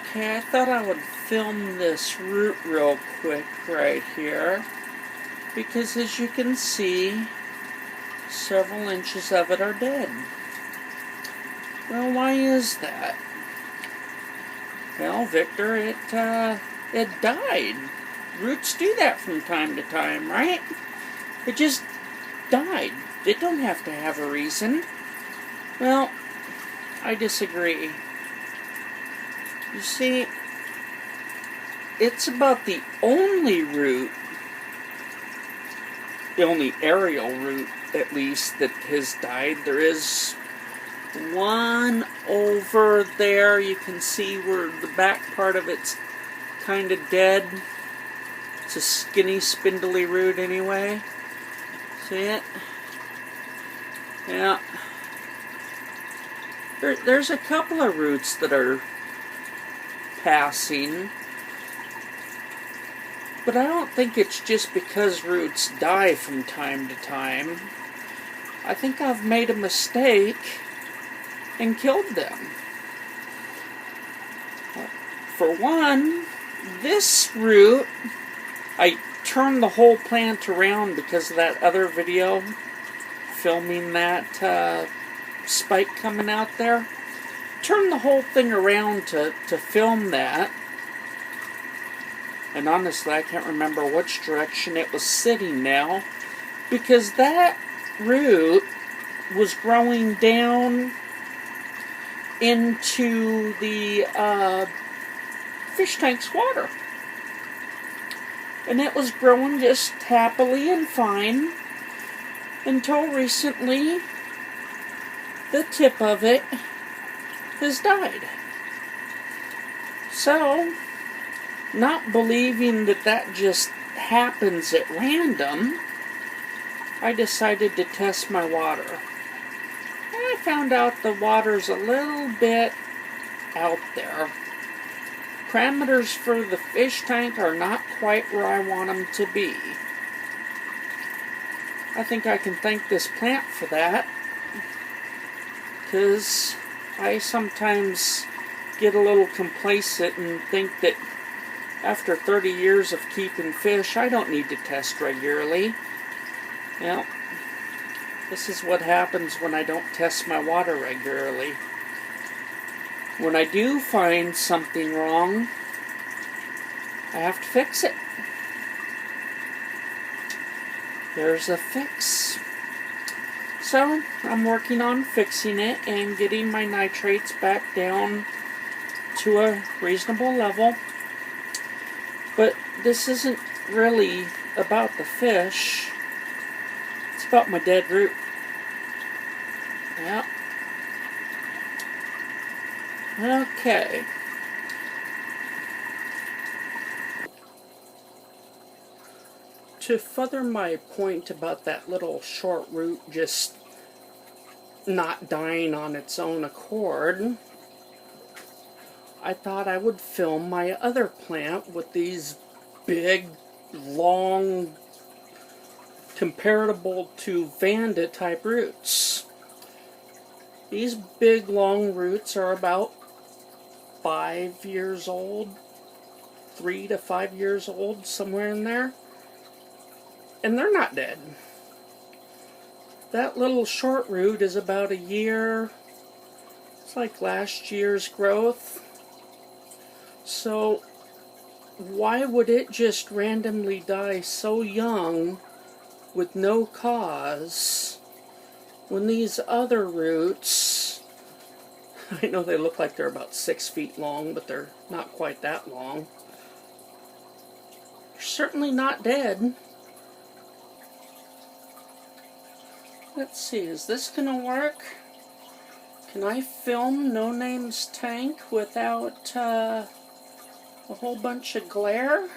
Okay, I thought I would film this root real quick right here because as you can see, several inches of it are dead. Well, why is that? Well, Victor, it died. Roots do that from time to time, right? It just died. It don't have to have a reason. Well, I disagree. You see, it's about the only aerial root, at least, that has died. There is one over there. You can see where the back part of it's kind of dead. It's a skinny, spindly root anyway. See it? Yeah. There's a couple of roots that are passing. But I don't think it's just because roots die from time to time. I think I've made a mistake and killed them. For one, this root, I turned the whole plant around because of that other video filming that spike coming out there. Turned the whole thing around to film that. And honestly, I can't remember which direction it was sitting now, because that root was growing down into the fish tank's water. And it was growing just happily and fine until recently the tip of it has died. So, not believing that just happens at random, I decided to test my water. And I found out the water's a little bit out there. Parameters for the fish tank are not quite where I want them to be. I think I can thank this plant for that, because I sometimes get a little complacent and think that after 30 years of keeping fish, I don't need to test regularly. Well, this is what happens when I don't test my water regularly. When I do find something wrong, I have to fix it. There's a fix. So, I'm working on fixing it and getting my nitrates back down to a reasonable level. But this isn't really about the fish. It's about my dead root. Yeah. Okay. To further my point about that little short root just not dying on its own accord, I thought I would film my other plant with these big, long, comparable to Vanda type roots. These big, long roots are about 5 years old, 3 to 5 years old, somewhere in there. And they're not dead. That little short root is about a year. It's like last year's growth. So, why would it just randomly die so young with no cause when these other roots, I know they look like they're about 6 feet long, but they're not quite that long. They're certainly not dead. Let's see, is this gonna work? Can I film No Name's tank without a whole bunch of glare?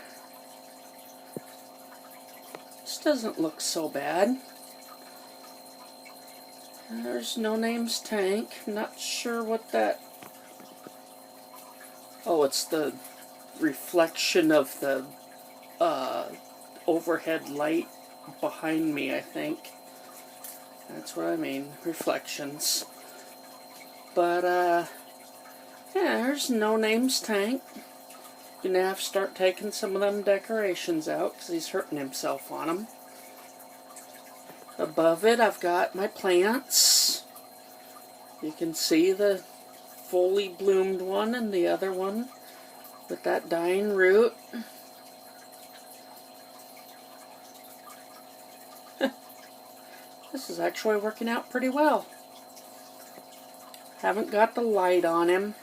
This doesn't look so bad. There's No Name's tank. Not sure what that... Oh, it's the reflection of the overhead light behind me, I think. That's what I mean, reflections. But, Yeah, there's No Name's tank. Gonna have to start taking some of them decorations out because he's hurting himself on them. Above it, I've got my plants. You can see the fully bloomed one and the other one with that dying root. This is actually working out pretty well. Haven't got the light on him.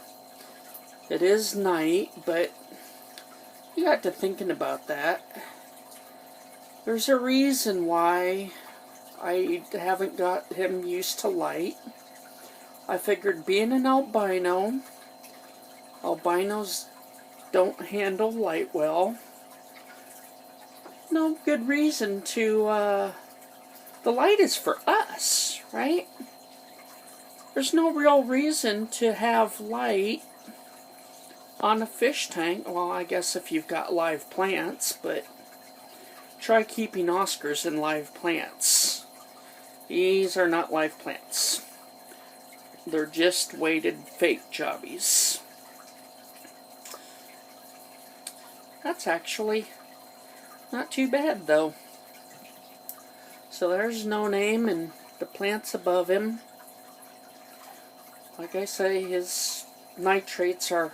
It is night, but you got to thinking about that. There's a reason why I haven't got him used to light. I figured being an albino, albinos don't handle light well. No good reason to, the light is for us, right? There's no real reason to have light on a fish tank. Well, I guess if you've got live plants, but try keeping Oscars in live plants. These are not live plants. They're just weighted fake jobbies. That's actually not too bad, though. So there's No Name and the plants above him. Like I say, his nitrates are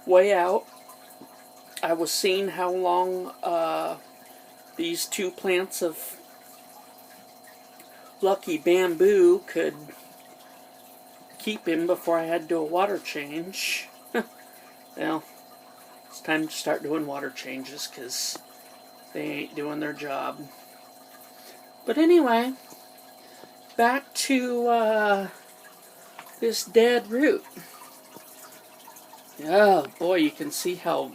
way out. I was seeing how long these two plants of Lucky Bamboo could keep him before I had to do a water change. Well, it's time to start doing water changes because they ain't doing their job. But anyway, back to this dead root. Oh boy, you can see how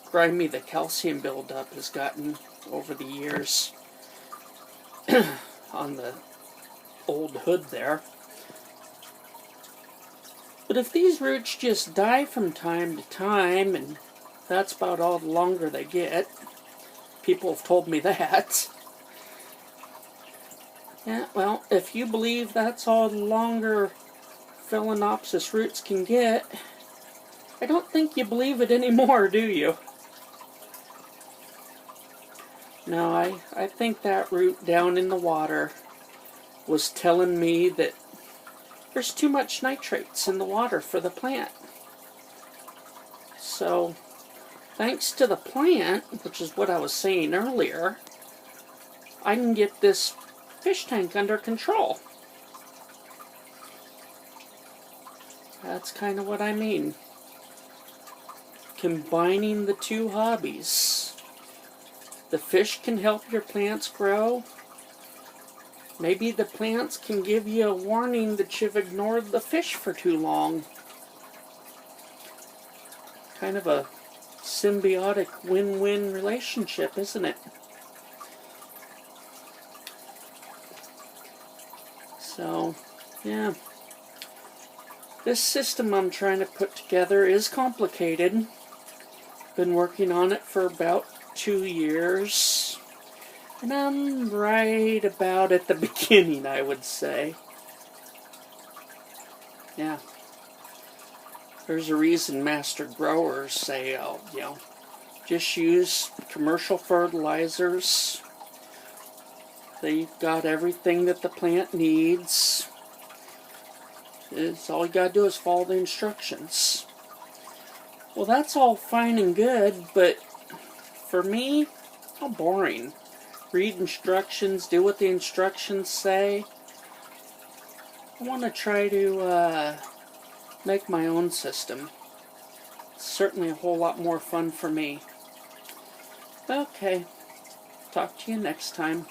grimy the calcium buildup has gotten over the years on the old hood there. But if these roots just die from time to time, and that's about all the longer they get, people have told me that. Yeah, well, if you believe that's all the longer phalaenopsis roots can get, I don't think you believe it anymore, do you? No, I think that root down in the water was telling me that there's too much nitrates in the water for the plant. So, thanks to the plant, which is what I was saying earlier, I can get this fish tank under control. That's kind of what I mean. Combining the two hobbies. The fish can help your plants grow. Maybe the plants can give you a warning that you've ignored the fish for too long. Kind of a symbiotic win-win relationship, isn't it? So, yeah. This system I'm trying to put together is complicated. Been working on it for about 2 years. And I'm right about at the beginning, I would say. Yeah. There's a reason master growers say, oh, you know, just use commercial fertilizers. They've got everything that the plant needs. It's all you gotta do is follow the instructions. Well, that's all fine and good, but for me, how boring. Read instructions, do what the instructions say. I want to try to make my own system. It's certainly a whole lot more fun for me. Okay, talk to you next time.